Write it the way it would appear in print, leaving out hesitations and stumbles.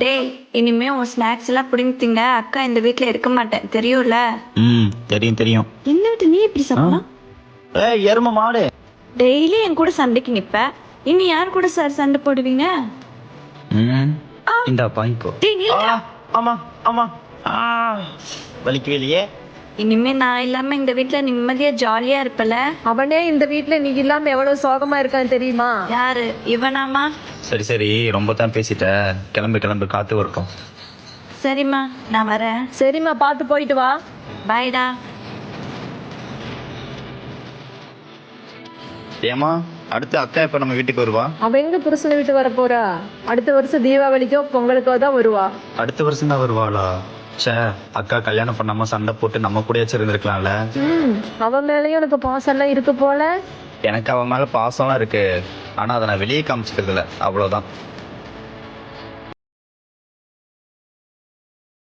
டேய், இனிமே உன் ஸ்நாக்ஸ் எல்லாம் புடிங்கி திங்க. அக்கா இந்த வீட்ல இருக்க மாட்டேன், தெரியும்ல? தெரியும் தெரியும். என்ன விட்டு நீ எப்படி சாப்பிடலாம்? ஏய் எரும மாடு. டெய்லி என் கூட சண்டைக்கு நிப்ப. இனி யார் கூட சார் சண்டை போடுவீங்க? இந்த பாய்க்கோ. டேய் நில்லுடா. ஆமா ஆமா. வலிக்கலையே. இனிமே நான் இல்லாம இந்த வீட்ல நிம்மதியா ஜாலியா இருப்பல. அவனே இந்த வீட்ல நீ இல்லாம எவ்வளவு சோகமா இருக்கான்னு தெரியுமா? யாரு இவனாமா? சரி சரி, ரொம்ப தான் பேசிட்ட. கிளம்பு கிளம்பு, காத்து வரட்டும். சரிம்மா, நான் வரேன். சரிம்மா, பார்த்து போயிட்டு வா. பாய்டா. ஏமா, அடுத்து அக்கா எப்ப நம்ம வீட்டுக்கு வருவா? அவ எங்க புருஷனை விட்டு வர போறா? அடுத்த வருஷம் தீபாவளிக்கோ பொங்கலுக்கோ தான் வருவா. அடுத்த வருஷம் தான் வருவாளா? சே, அக்கா கல்யாணம் பண்ணாம சண்டை போட்டு நம்ம கூட இருந்திருக்கலாம்ல. அவன் மேலயும் எனக்கு பாசம் எல்லாம் இருக்கு போல. எனக்கு அவன் மேல பாசம்லாம் இருக்கு, ஆனா அதை நான் வெளியே காமிச்சிக்கிறது இல்ல, அவ்வளவுதான்.